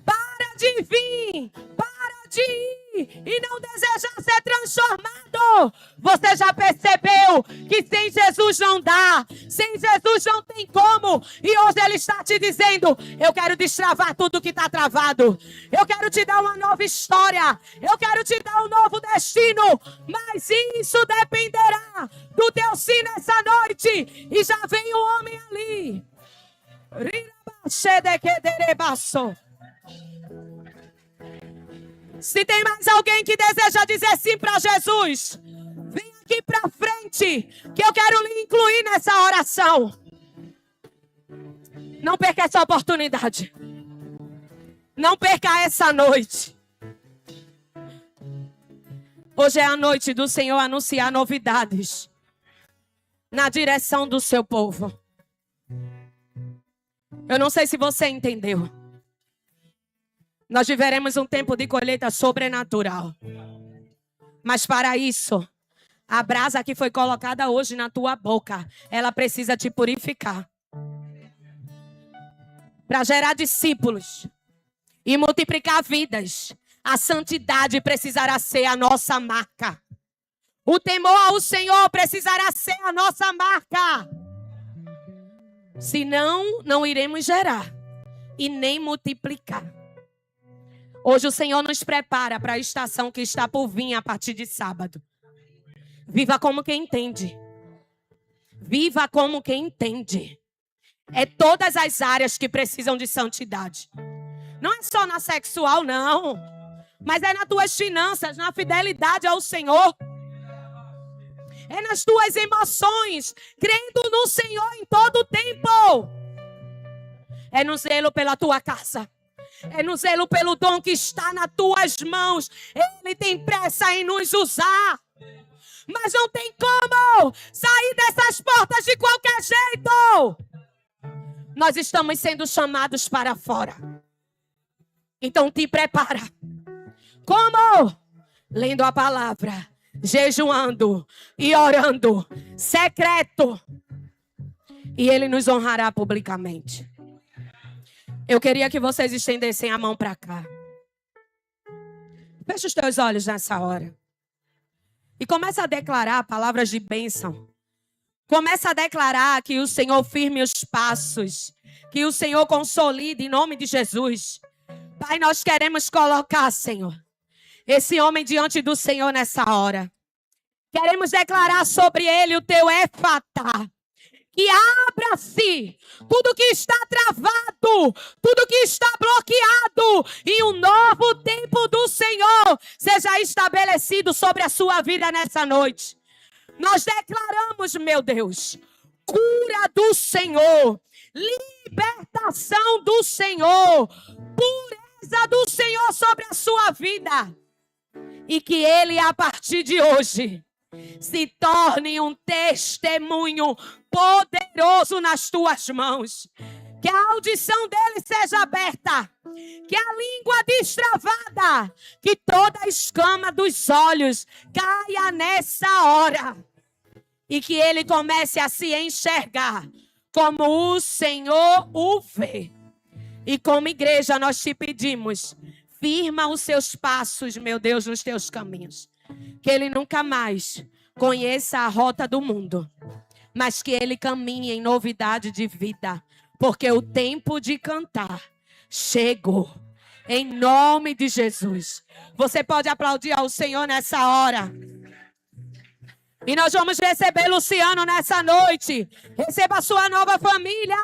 Para de vir, para de ir e não desejar ser transformado. Você já percebeu que sem Jesus não dá, sem Jesus não tem como. E hoje Ele está te dizendo: eu quero destravar tudo que está travado. Eu quero te dar uma nova história. Eu quero te dar um novo destino. Mas isso dependerá do teu sim nessa noite. E já vem o homem ali. Se tem mais alguém que deseja dizer sim para Jesus, vem aqui para frente, que eu quero lhe incluir nessa oração. Não perca essa oportunidade. Não perca essa noite. Hoje é a noite do Senhor anunciar novidades na direção do seu povo. Eu não sei se você entendeu. Nós viveremos um tempo de colheita sobrenatural. Mas para isso, a brasa que foi colocada hoje na tua boca, ela precisa te purificar. Para gerar discípulos e multiplicar vidas, a santidade precisará ser a nossa marca. O temor ao Senhor precisará ser a nossa marca. Senão, não iremos gerar e nem multiplicar. Hoje o Senhor nos prepara para a estação que está por vir a partir de sábado. Viva como quem entende. Viva como quem entende. É todas as áreas que precisam de santidade. Não é só na sexual, não. Mas é nas tuas finanças, na fidelidade ao Senhor. É nas tuas emoções, crendo no Senhor em todo o tempo. É no zelo pela tua casa. É no zelo pelo dom que está nas tuas mãos. Ele tem pressa em nos usar. Mas não tem como sair dessas portas de qualquer jeito. Nós estamos sendo chamados para fora. Então te prepara. Como? Lendo a palavra, jejuando e orando, secreto. E Ele nos honrará publicamente. Eu queria que vocês estendessem a mão para cá. Fecha os teus olhos nessa hora. E começa a declarar palavras de bênção. Começa a declarar que o Senhor firme os passos. Que o Senhor consolide em nome de Jesus. Pai, nós queremos colocar, Senhor, esse homem diante do Senhor nessa hora. Queremos declarar sobre ele o teu Efatá. Que abra-se tudo que está travado, tudo que está bloqueado, e um novo tempo do Senhor seja estabelecido sobre a sua vida nessa noite. Nós declaramos, meu Deus, cura do Senhor, libertação do Senhor, pureza do Senhor sobre a sua vida. E que Ele, a partir de hoje, se torne um testemunho poderoso nas tuas mãos. Que a audição dele seja aberta. Que a língua destravada, que toda a escama dos olhos caia nessa hora. E que ele comece a se enxergar como o Senhor o vê. E como igreja nós te pedimos, firma os seus passos, meu Deus, nos teus caminhos. Que ele nunca mais conheça a rota do mundo, mas que ele caminhe em novidade de vida. Porque o tempo de cantar chegou. Em nome de Jesus. Você pode aplaudir ao Senhor nessa hora. E nós vamos receber Luciano nessa noite. Receba a sua nova família.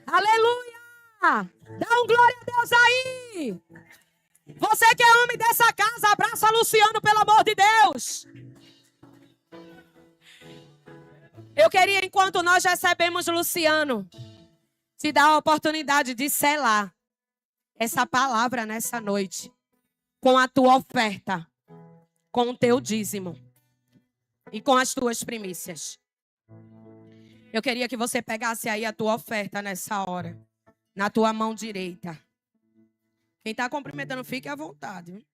Aleluia. Dá um glória a Deus aí. Você que é homem dessa casa, abraça Luciano, pelo amor de Deus. Eu queria, enquanto nós recebemos Luciano, te dar a oportunidade de selar essa palavra nessa noite com a tua oferta, com o teu dízimo e com as tuas primícias. Eu queria que você pegasse aí a tua oferta nessa hora, na tua mão direita. Quem está cumprimentando, fique à vontade. Viu?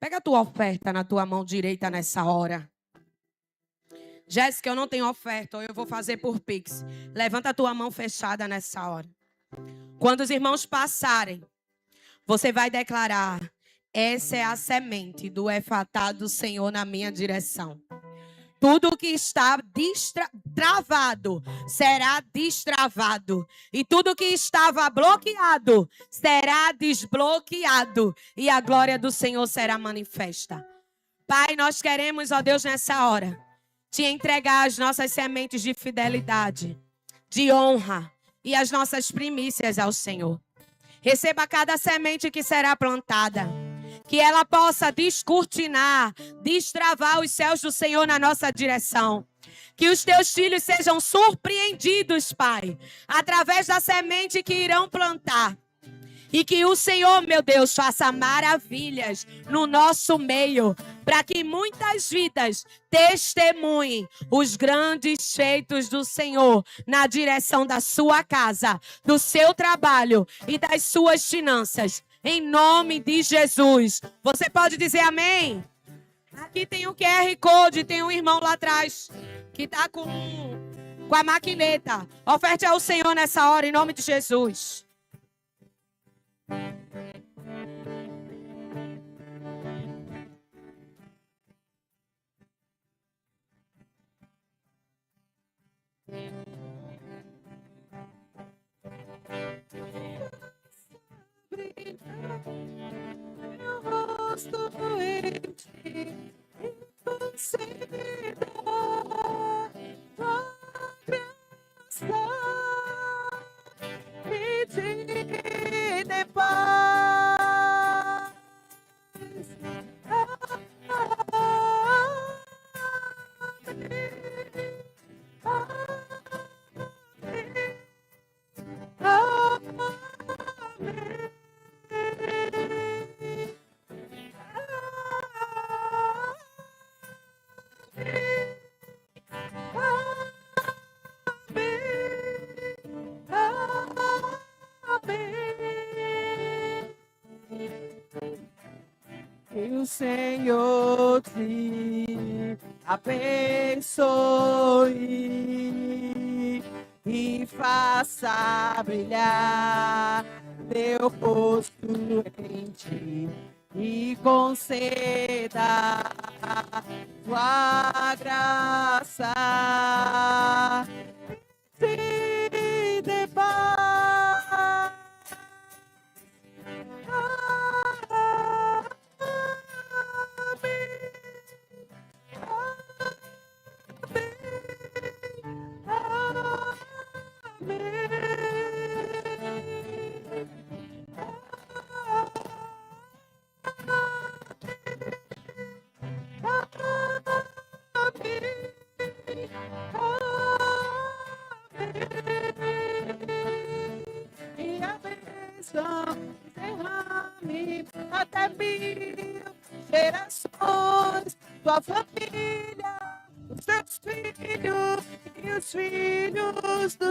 Pega a tua oferta na tua mão direita nessa hora. Jéssica, eu não tenho oferta, ou eu vou fazer por Pix. Levanta a tua mão fechada nessa hora. Quando os irmãos passarem, você vai declarar: essa é a semente do efatá do Senhor na minha direção. Tudo que está travado será destravado. E tudo que estava bloqueado será desbloqueado. E a glória do Senhor será manifesta. Pai, nós queremos, ó Deus, nessa hora, te entregar as nossas sementes de fidelidade, de honra e as nossas primícias ao Senhor. Receba cada semente que será plantada. Que ela possa descortinar, destravar os céus do Senhor na nossa direção. Que os teus filhos sejam surpreendidos, Pai, através da semente que irão plantar. E que o Senhor, meu Deus, faça maravilhas no nosso meio, para que muitas vidas testemunhem os grandes feitos do Senhor na direção da sua casa, do seu trabalho e das suas finanças. Em nome de Jesus. Você pode dizer amém? Aqui tem o QR Code, tem um irmão lá atrás que está com a maquineta. Oferte ao Senhor nessa hora, em nome de Jesus. Meu rosto em ti, e você dá a graça, me dê paz. Que o Senhor te abençoe e faça brilhar teu rosto em ti e conceda tua graça. Te dê paz. E a bênção derrame até 1000 gerações, tua família, os teus filhos e os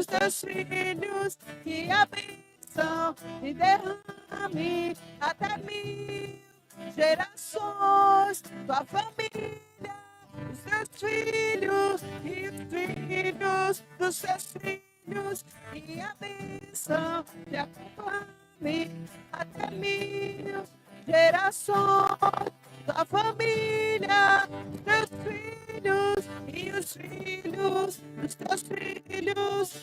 teus filhos, que a bênção te derrame até 1000 gerações, tua família, os teus filhos e os filhos dos teus filhos, que a bênção te acompanhe até 1000 gerações, tua família, teus filhos e os filhos dos teus filhos.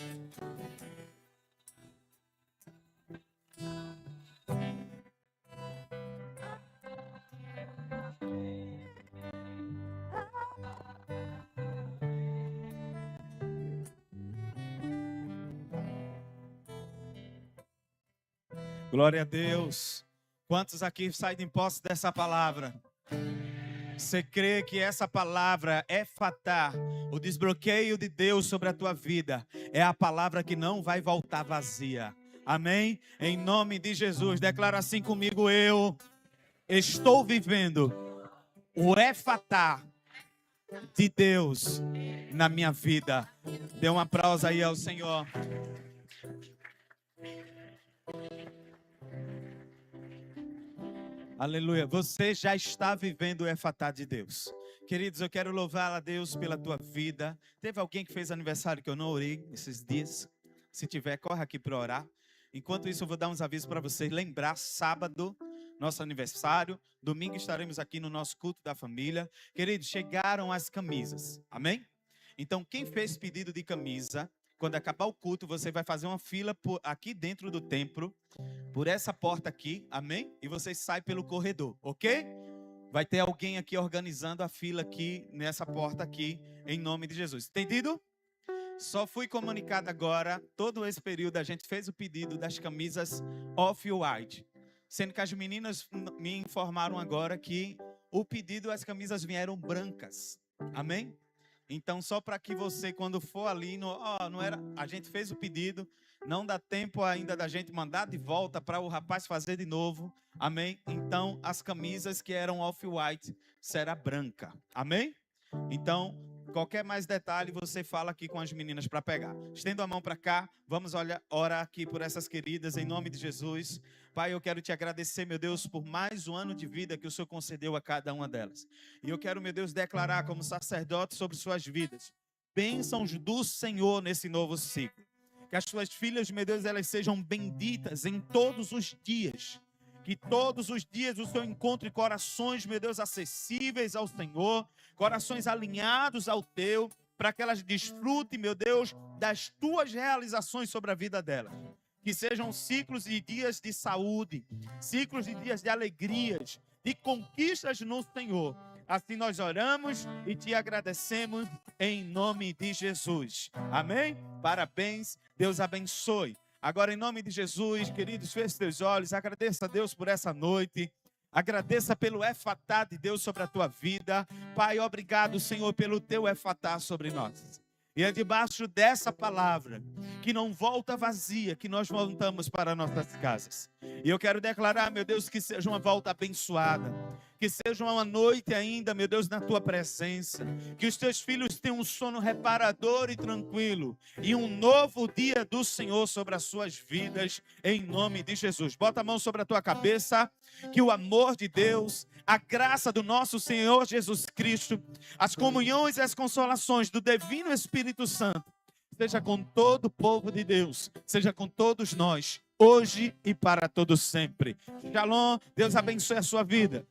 Glória a Deus. Quantos aqui saem de posse dessa palavra? Você crê que essa palavra é fatá, o desbloqueio de Deus sobre a tua vida, é a palavra que não vai voltar vazia. Amém? Em nome de Jesus, declara assim comigo: eu estou vivendo o efatá de Deus na minha vida. Dê um aplauso aí ao Senhor. Aleluia. Você já está vivendo o efatá de Deus. Queridos, eu quero louvar a Deus pela tua vida. Teve alguém que fez aniversário que eu não orei esses dias? Se tiver, corre aqui para orar. Enquanto isso, eu vou dar uns avisos para vocês. Lembrar, sábado, nosso aniversário. Domingo estaremos aqui no nosso culto da família. Queridos, chegaram as camisas. Amém? Então, quem fez pedido de camisa, quando acabar o culto, você vai fazer uma fila aqui dentro do templo, por essa porta aqui, amém? E você sai pelo corredor, ok? Vai ter alguém aqui organizando a fila aqui, nessa porta aqui, em nome de Jesus. Entendido? Só fui comunicado agora, todo esse período a gente fez o pedido das camisas off-white. Sendo que as meninas me informaram agora que o pedido, as camisas vieram brancas. Amém? Então, só para que você, quando for ali, não era, a gente fez o pedido, não dá tempo ainda da gente mandar de volta para o rapaz fazer de novo. Amém? Então, as camisas que eram off-white será branca. Amém? Então, qualquer mais detalhe, você fala aqui com as meninas para pegar. Estendo a mão para cá, vamos orar aqui por essas queridas, em nome de Jesus. Pai, eu quero te agradecer, meu Deus, por mais um ano de vida que o Senhor concedeu a cada uma delas. E eu quero, meu Deus, declarar como sacerdote sobre suas vidas bênçãos do Senhor nesse novo ciclo. Que as suas filhas, meu Deus, elas sejam benditas em todos os dias. Que todos os dias o Senhor encontre corações, meu Deus, acessíveis ao Senhor, corações alinhados ao teu, para que elas desfrutem, meu Deus, das tuas realizações sobre a vida delas. Que sejam ciclos de dias de saúde, ciclos de dias de alegrias, de conquistas no Senhor. Assim nós oramos e te agradecemos em nome de Jesus. Amém? Parabéns, Deus abençoe. Agora, em nome de Jesus, queridos, feche seus olhos, agradeça a Deus por essa noite. Agradeça pelo efatá de Deus sobre a tua vida. Pai, obrigado, Senhor, pelo teu efatá sobre nós. E é debaixo dessa palavra, que não volta vazia, que nós voltamos para nossas casas. E eu quero declarar, meu Deus, que seja uma volta abençoada. Que seja uma noite ainda, meu Deus, na tua presença. Que os teus filhos tenham um sono reparador e tranquilo. E um novo dia do Senhor sobre as suas vidas, em nome de Jesus. Bota a mão sobre a tua cabeça. Que o amor de Deus, a graça do nosso Senhor Jesus Cristo, as comunhões e as consolações do Divino Espírito Santo, seja com todo o povo de Deus, seja com todos nós, hoje e para todos sempre. Shalom, Deus abençoe a sua vida.